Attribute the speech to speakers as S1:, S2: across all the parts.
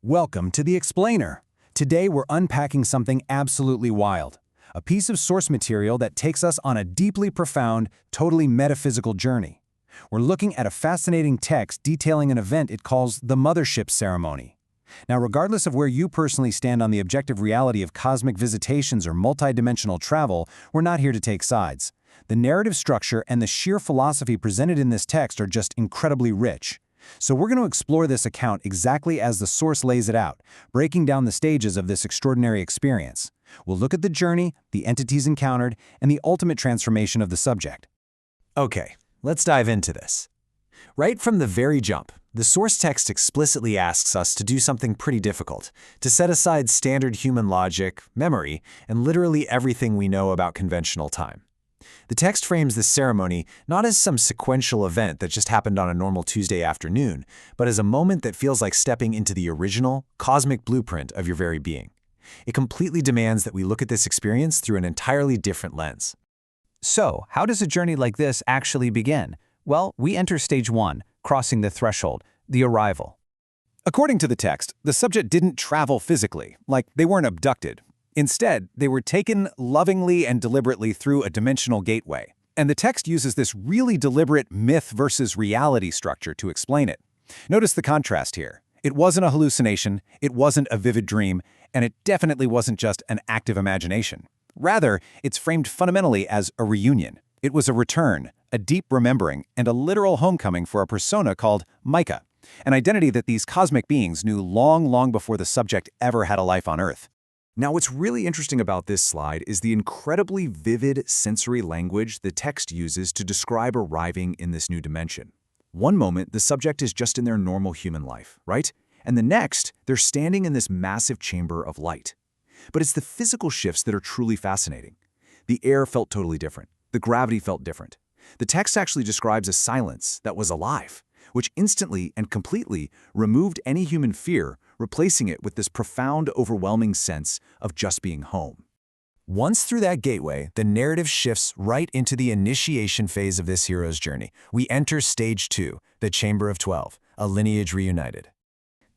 S1: Welcome to The Explainer. Today we're unpacking something absolutely wild. A piece of source material that takes us on a deeply profound, totally metaphysical journey. We're looking at a fascinating text detailing an event it calls the Mothership Ceremony. Now, regardless of where you personally stand on the objective reality of cosmic visitations or multidimensional travel, we're not here to take sides. The narrative structure and the sheer philosophy presented in this text are just incredibly rich. So we're going to explore this account exactly as the source lays it out, breaking down the stages of this extraordinary experience. We'll look at the journey, the entities encountered, and the ultimate transformation of the subject.
S2: Okay, let's dive into this. Right from the very jump, the source text explicitly asks us to do something pretty difficult, to set aside standard human logic, memory, and literally everything we know about conventional time. The text frames this ceremony not as some sequential event that just happened on a normal Tuesday afternoon, but as a moment that feels like stepping into the original, cosmic blueprint of your very being. It completely demands that we look at this experience through an entirely different lens.
S1: So, how does a journey like this actually begin? Well, we enter stage 1, crossing the threshold, the arrival. According to the text, the subject didn't travel physically, like they weren't abducted. Instead, they were taken lovingly and deliberately through a dimensional gateway. And the text uses this really deliberate myth versus reality structure to explain it. Notice the contrast here. It wasn't a hallucination, it wasn't a vivid dream, and it definitely wasn't just an active imagination. Rather, it's framed fundamentally as a reunion. It was a return, a deep remembering, and a literal homecoming for a persona called Micah, an identity that these cosmic beings knew long before the subject ever had a life on Earth.
S2: Now, what's really interesting about this slide is the incredibly vivid sensory language the text uses to describe arriving in this new dimension. One moment, the subject is just in their normal human life, right? And the next, they're standing in this massive chamber of light. But it's the physical shifts that are truly fascinating. The air felt totally different. The gravity felt different. The text actually describes a silence that was alive, which instantly and completely removed any human fear, replacing it with this profound, overwhelming sense of just being home. Once through that gateway, the narrative shifts right into the initiation phase of this hero's journey. We enter stage 2, the Chamber of 12, a lineage reunited.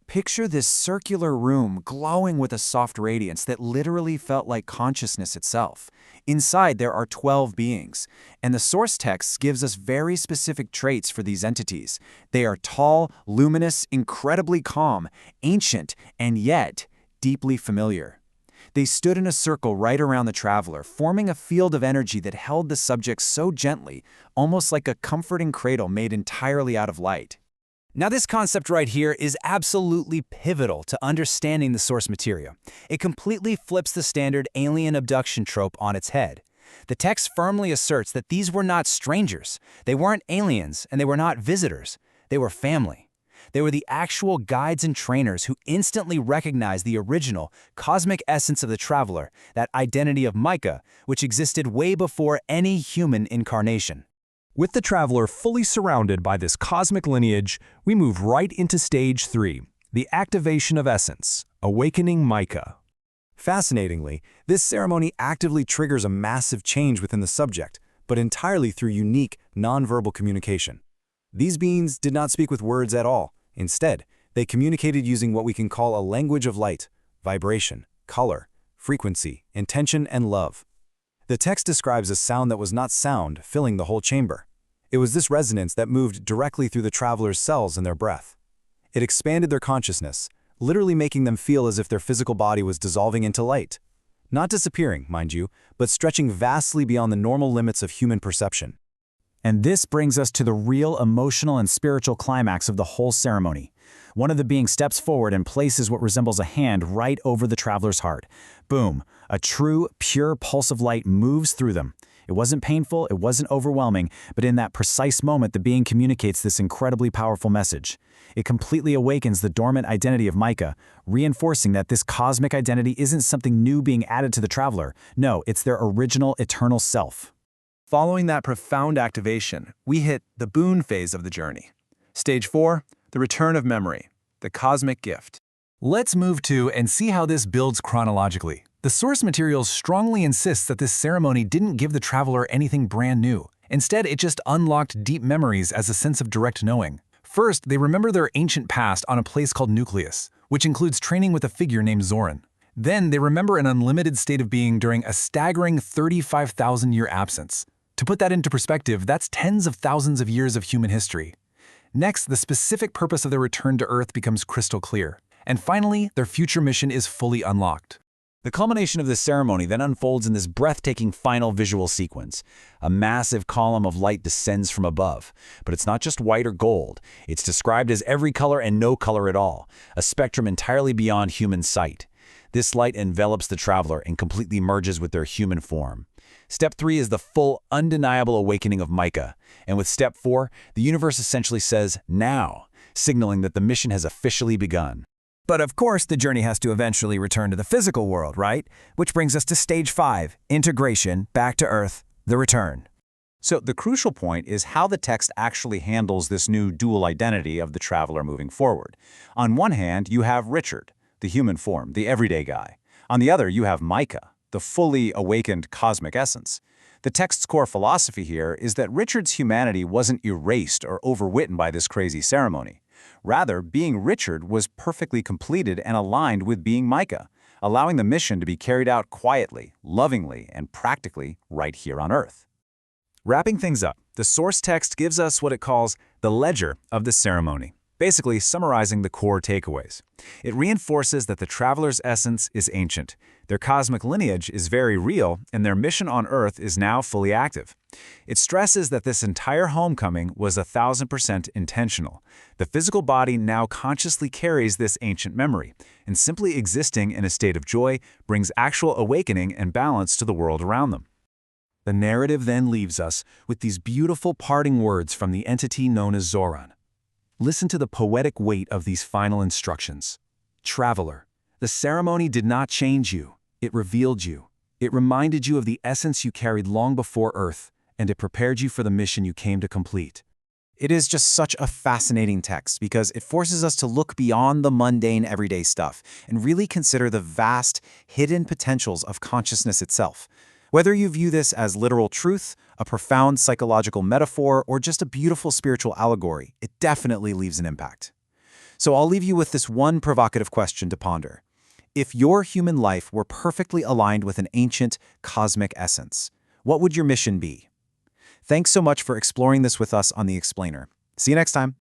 S2: Picture this circular room glowing with a soft radiance that literally felt like consciousness itself. Inside, there are 12 beings, and the source text gives us very specific traits for these entities. They are tall, luminous, incredibly calm, ancient, and yet deeply familiar. They stood in a circle right around the traveler, forming a field of energy that held the subject so gently, almost like a comforting cradle made entirely out of light. Now, this concept right here is absolutely pivotal to understanding the source material. It completely flips the standard alien abduction trope on its head. The text firmly asserts that these were not strangers. They weren't aliens, and they were not visitors. They were family. They were the actual guides and trainers who instantly recognized the original, cosmic essence of the traveler, that identity of Micah, which existed way before any human incarnation. With the traveler fully surrounded by this cosmic lineage, we move right into stage 3, the activation of essence, awakening Micah. Fascinatingly, this ceremony actively triggers a massive change within the subject, but entirely through unique, nonverbal communication. These beings did not speak with words at all. Instead, they communicated using what we can call a language of light, vibration, color, frequency, intention, and love. The text describes a sound that was not sound filling the whole chamber. It was this resonance that moved directly through the traveler's cells and their breath. It expanded their consciousness, literally making them feel as if their physical body was dissolving into light. Not disappearing, mind you, but stretching vastly beyond the normal limits of human perception. And this brings us to the real emotional and spiritual climax of the whole ceremony. One of the beings steps forward and places what resembles a hand right over the traveler's heart. Boom! A true, pure pulse of light moves through them. It wasn't painful, it wasn't overwhelming, but in that precise moment, the being communicates this incredibly powerful message. It completely awakens the dormant identity of Micah, reinforcing that this cosmic identity isn't something new being added to the traveler. No, it's their original, eternal self. Following that profound activation, we hit the boon phase of the journey. Stage 4, the return of memory, the cosmic gift. Let's move to and see how this builds chronologically. The source material strongly insists that this ceremony didn't give the traveler anything brand new. Instead, it just unlocked deep memories as a sense of direct knowing. First, they remember their ancient past on a place called Nucleus,
S3: which includes training with a figure named Zoran. Then they remember an unlimited state of being during a staggering 35,000-year absence. To put that into perspective, that's tens of thousands of years of human history. Next, the specific purpose of their return to Earth becomes crystal clear. And finally, their future mission is fully unlocked.
S2: The culmination of this ceremony then unfolds in this breathtaking final visual sequence. A massive column of light descends from above. But it's not just white or gold. It's described as every color and no color at all, a spectrum entirely beyond human sight. This light envelops the traveler and completely merges with their human form. Step 3 is the full, undeniable awakening of Micah. And with Step 4, the universe essentially says, now, signaling that the mission has officially begun.
S1: But of course, the journey has to eventually return to the physical world, right? Which brings us to stage 5, integration, back to Earth, the return.
S2: So the crucial point is how the text actually handles this new dual identity of the traveler moving forward. On one hand, you have Richard, the human form, the everyday guy. On the other, you have Micah, the fully awakened cosmic essence. The text's core philosophy here is that Richard's humanity wasn't erased or overwritten by this crazy ceremony. Rather, being Richard was perfectly completed and aligned with being Micah, allowing the mission to be carried out quietly, lovingly, and practically right here on Earth. Wrapping things up, the source text gives us what it calls the ledger of the ceremony, basically summarizing the core takeaways. It reinforces that the traveler's essence is ancient, their cosmic lineage is very real, and their mission on Earth is now fully active. It stresses that this entire homecoming was 1,000% intentional. The physical body now consciously carries this ancient memory, and simply existing in a state of joy brings actual awakening and balance to the world around them. The narrative then leaves us with these beautiful parting words from the entity known as Zoran. Listen to the poetic weight of these final instructions. Traveler, the ceremony did not change you. It revealed you. It reminded you of the essence you carried long before Earth, and it prepared you for the mission you came to complete.
S1: It is just such a fascinating text because it forces us to look beyond the mundane everyday stuff and really consider the vast, hidden potentials of consciousness itself. Whether you view this as literal truth, a profound psychological metaphor, or just a beautiful spiritual allegory, it definitely leaves an impact. So I'll leave you with this one provocative question to ponder. If your human life were perfectly aligned with an ancient, cosmic essence, what would your mission be? Thanks so much for exploring this with us on The Explainer. See you next time.